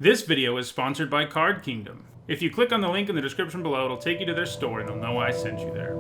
This video is sponsored by Card Kingdom. If you click on the link in the description below, it'll take you to their store and they'll know I sent you there.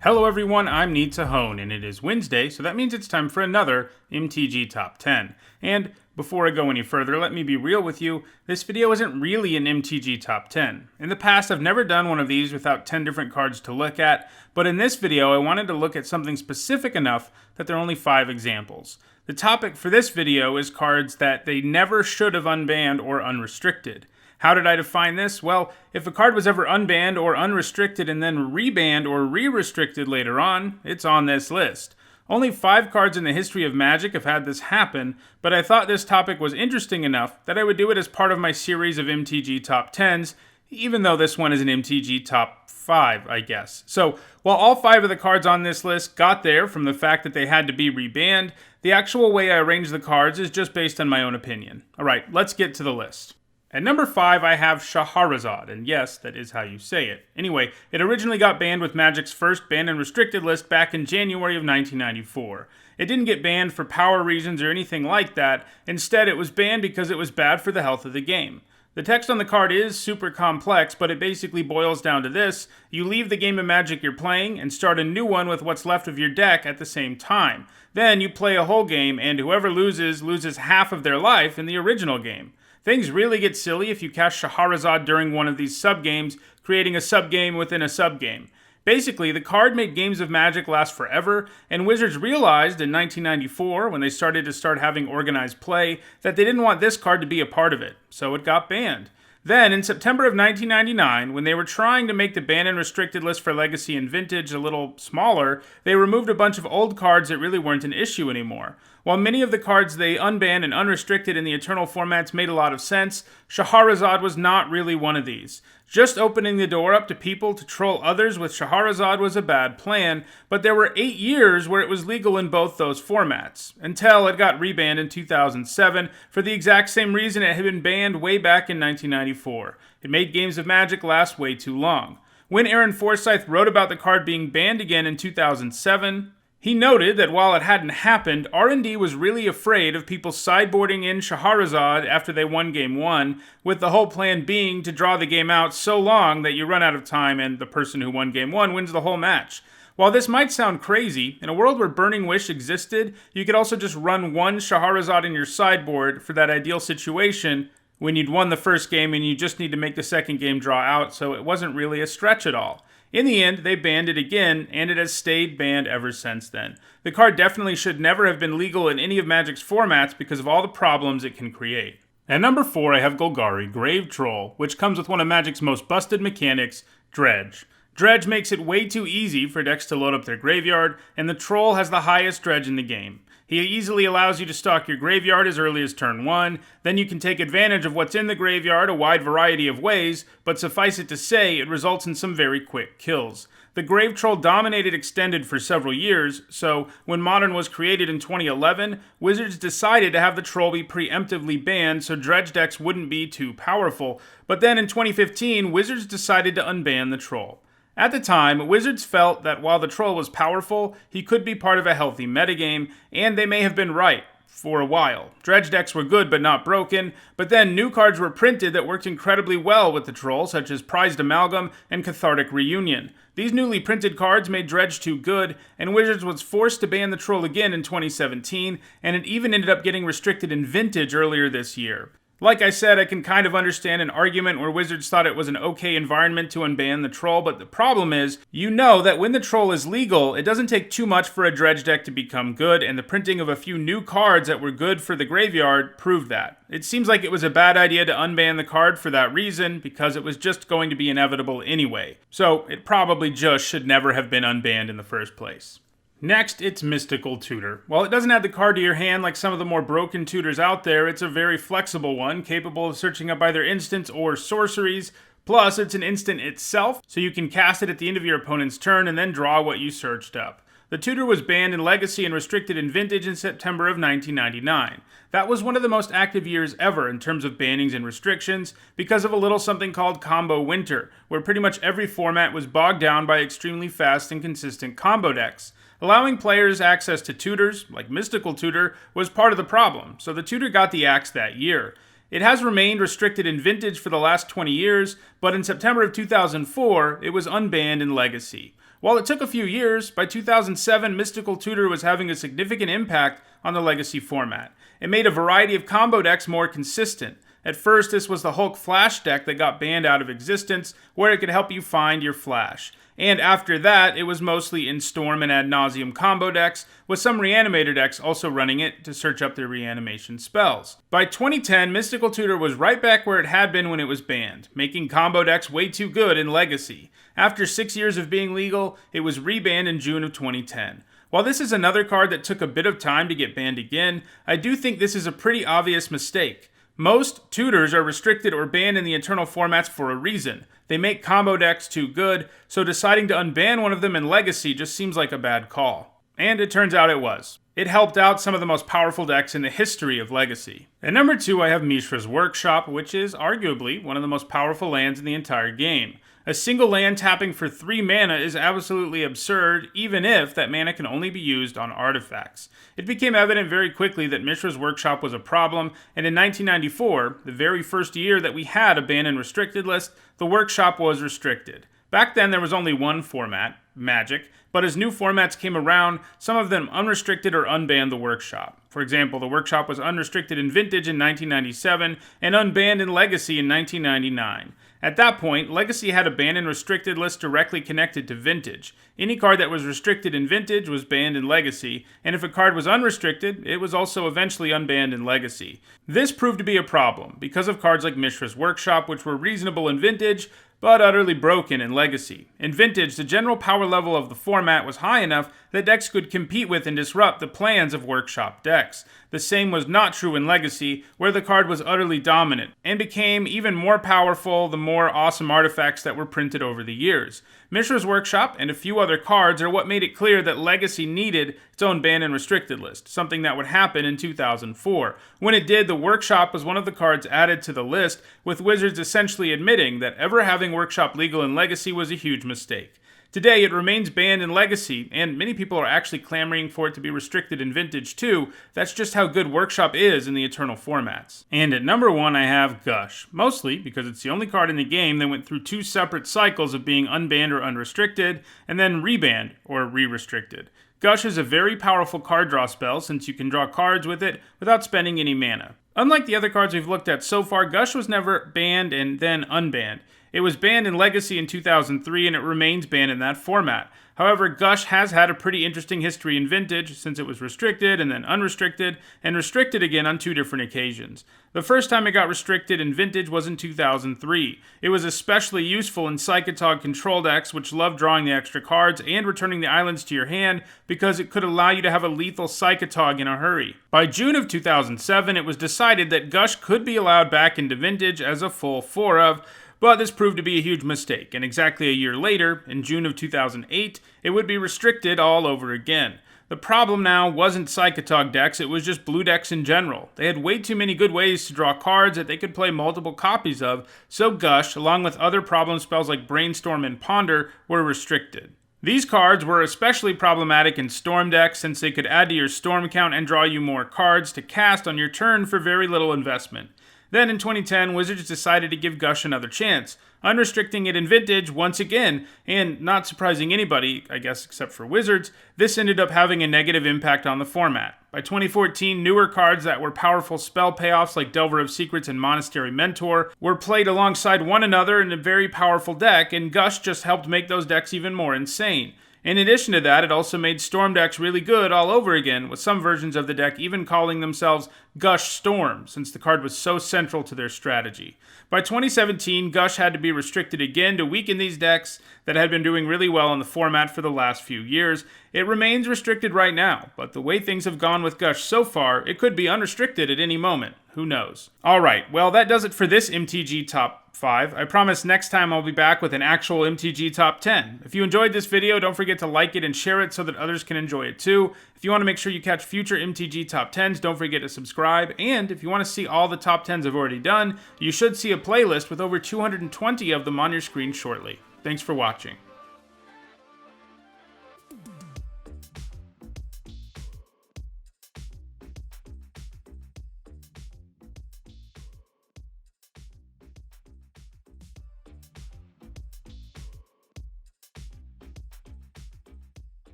Hello everyone, I'm Nitsa and it is Wednesday, so that means it's time for another MTG Top 10. And before I go any further, let me be real with you, this video isn't really an MTG Top 10. In the past, I've never done one of these without 10 different cards to look at, but in this video, I wanted to look at something specific enough that there are only 5 examples. The topic for this video is cards that they never should have unbanned or unrestricted. How did I define this? Well, if a card was ever unbanned or unrestricted and then rebanned or re-restricted later on, it's on this list. Only 5 cards in the history of Magic have had this happen, but I thought this topic was interesting enough that I would do it as part of my series of MTG Top 10s, even though this one is an MTG Top 5, I guess. So, while all 5 of the cards on this list got there from the fact that they had to be rebanned, the actual way I arrange the cards is just based on my own opinion. Alright, let's get to the list. At number 5, I have Shahar Azad, and yes, that is how you say it. Anyway, it originally got banned with Magic's first banned and restricted list back in January of 1994. It didn't get banned for power reasons or anything like that. Instead, it was banned because it was bad for the health of the game. The text on the card is super complex, but it basically boils down to this: you leave the game of Magic you're playing and start a new one with what's left of your deck at the same time. Then you play a whole game, and whoever loses half of their life in the original game. Things really get silly if you cast Shahar Azad during one of these sub-games, creating a sub-game within a sub-game. Basically, the card made games of Magic last forever, and Wizards realized in 1994, when they started having organized play, that they didn't want this card to be a part of it, so it got banned. Then, in September of 1999, when they were trying to make the banned and restricted list for Legacy and Vintage a little smaller, they removed a bunch of old cards that really weren't an issue anymore. While many of the cards they unbanned and unrestricted in the Eternal formats made a lot of sense, Shahar Azad was not really one of these. Just opening the door up to people to troll others with Shahar Azad was a bad plan, but there were 8 years where it was legal in both those formats, until it got rebanned in 2007 for the exact same reason it had been banned way back in 1994. It made games of Magic last way too long. When Aaron Forsythe wrote about the card being banned again in 2007, he noted that while it hadn't happened, R&D was really afraid of people sideboarding in Shahar Azad after they won Game 1, with the whole plan being to draw the game out so long that you run out of time and the person who won Game 1 wins the whole match. While this might sound crazy, in a world where Burning Wish existed, you could also just run one Shahar Azad in your sideboard for that ideal situation when you'd won the first game and you just need to make the second game draw out, so it wasn't really a stretch at all. In the end, they banned it again, and it has stayed banned ever since then. The card definitely should never have been legal in any of Magic's formats because of all the problems it can create. At number 4, I have Golgari, Grave Troll, which comes with one of Magic's most busted mechanics, Dredge. Dredge makes it way too easy for decks to load up their graveyard, and the Troll has the highest dredge in the game. He easily allows you to stock your graveyard as early as turn 1, then you can take advantage of what's in the graveyard a wide variety of ways, but suffice it to say, it results in some very quick kills. The Grave Troll dominated Extended for several years, so when Modern was created in 2011, Wizards decided to have the Troll be preemptively banned so dredge decks wouldn't be too powerful, but then in 2015, Wizards decided to unban the Troll. At the time, Wizards felt that while the Troll was powerful, he could be part of a healthy metagame, and they may have been right for a while. Dredge decks were good but not broken, but then new cards were printed that worked incredibly well with the Troll, such as Prized Amalgam and Cathartic Reunion. These newly printed cards made Dredge too good, and Wizards was forced to ban the Troll again in 2017, and it even ended up getting restricted in Vintage earlier this year. Like I said, I can kind of understand an argument where Wizards thought it was an okay environment to unban the Troll, but the problem is, you know that when the Troll is legal, it doesn't take too much for a dredge deck to become good, and the printing of a few new cards that were good for the graveyard proved that. It seems like it was a bad idea to unban the card for that reason, because it was just going to be inevitable anyway. So, it probably just should never have been unbanned in the first place. Next, it's Mystical Tutor. While it doesn't add the card to your hand like some of the more broken tutors out there, it's a very flexible one, capable of searching up either instants or sorceries. Plus, it's an instant itself, so you can cast it at the end of your opponent's turn and then draw what you searched up. The Tutor was banned in Legacy and restricted in Vintage in September of 1999. That was one of the most active years ever in terms of bannings and restrictions because of a little something called Combo Winter, where pretty much every format was bogged down by extremely fast and consistent combo decks. Allowing players access to tutors, like Mystical Tutor, was part of the problem, so the Tutor got the axe that year. It has remained restricted in Vintage for the last 20 years, but in September of 2004, it was unbanned in Legacy. While it took a few years, by 2007, Mystical Tutor was having a significant impact on the Legacy format. It made a variety of combo decks more consistent. At first, this was the Hulk Flash deck that got banned out of existence, where it could help you find your Flash. And after that, it was mostly in Storm and Ad Nauseam combo decks, with some Reanimator decks also running it to search up their reanimation spells. By 2010, Mystical Tutor was right back where it had been when it was banned, making combo decks way too good in Legacy. After 6 years of being legal, it was rebanned in June of 2010. While this is another card that took a bit of time to get banned again, I do think this is a pretty obvious mistake. Most tutors are restricted or banned in the Eternal formats for a reason. They make combo decks too good, so deciding to unban one of them in Legacy just seems like a bad call. And it turns out it was. It helped out some of the most powerful decks in the history of Legacy. At number 2, I have Mishas Workshop, which is arguably one of the most powerful lands in the entire game. A single land tapping for 3 mana is absolutely absurd, even if that mana can only be used on artifacts. It became evident very quickly that Mishas Workshop was a problem, and in 1994, the very first year that we had a ban and restricted list, the Workshop was restricted. Back then there was only one format, Magic, but as new formats came around, some of them unrestricted or unbanned the Workshop. For example, the Workshop was unrestricted in Vintage in 1997 and unbanned in Legacy in 1999. At that point, Legacy had a banned and restricted list directly connected to Vintage. Any card that was restricted in Vintage was banned in Legacy, and if a card was unrestricted, it was also eventually unbanned in Legacy. This proved to be a problem, because of cards like Mishra's Workshop, which were reasonable in Vintage, but utterly broken in Legacy. In Vintage, the general power level of the format was high enough that decks could compete with and disrupt the plans of Workshop decks. The same was not true in Legacy, where the card was utterly dominant, and became even more powerful the more awesome artifacts that were printed over the years. Mishra's Workshop and a few other cards are what made it clear that Legacy needed its own banned and restricted list, something that would happen in 2004. When it did, the Workshop was one of the cards added to the list, with Wizards essentially admitting that ever having Workshop legal in Legacy was a huge mistake. Today, it remains banned in Legacy, and many people are actually clamoring for it to be restricted in Vintage too. That's just how good Workshop is in the Eternal formats. And at number 1, I have Gush, mostly because it's the only card in the game that went through 2 separate cycles of being unbanned or unrestricted, and then rebanned or re-restricted. Gush is a very powerful card draw spell since you can draw cards with it without spending any mana. Unlike the other cards we've looked at so far, Gush was never banned and then unbanned. It was banned in Legacy in 2003 and it remains banned in that format. However, Gush has had a pretty interesting history in Vintage since it was restricted and then unrestricted and restricted again on 2 different occasions. The first time it got restricted in Vintage was in 2003. It was especially useful in Psychotog control decks which love drawing the extra cards and returning the islands to your hand because it could allow you to have a lethal Psychotog in a hurry. By June of 2007, it was decided that Gush could be allowed back into Vintage as a full 4 of, but this proved to be a huge mistake, and exactly a year later, in June of 2008, it would be restricted all over again. The problem now wasn't Psychotog decks, it was just blue decks in general. They had way too many good ways to draw cards that they could play multiple copies of, so Gush, along with other problem spells like Brainstorm and Ponder, were restricted. These cards were especially problematic in Storm decks since they could add to your Storm count and draw you more cards to cast on your turn for very little investment. Then in 2010, Wizards decided to give Gush another chance, unrestricting it in Vintage once again, and not surprising anybody, I guess except for Wizards, this ended up having a negative impact on the format. By 2014, newer cards that were powerful spell payoffs like Delver of Secrets and Monastery Mentor were played alongside one another in a very powerful deck, and Gush just helped make those decks even more insane. In addition to that, it also made Storm decks really good all over again, with some versions of the deck even calling themselves Gush Storm, since the card was so central to their strategy. By 2017, Gush had to be restricted again to weaken these decks that had been doing really well in the format for the last few years. It remains restricted right now, but the way things have gone with Gush so far, it could be unrestricted at any moment. Who knows? Alright, well that does it for this MTG Top 5. I promise next time I'll be back with an actual MTG Top 10. If you enjoyed this video, don't forget to like it and share it so that others can enjoy it too. If you want to make sure you catch future MTG Top 10s, don't forget to subscribe. And if you want to see all the Top 10s I've already done, you should see a playlist with over 220 of them on your screen shortly. Thanks for watching.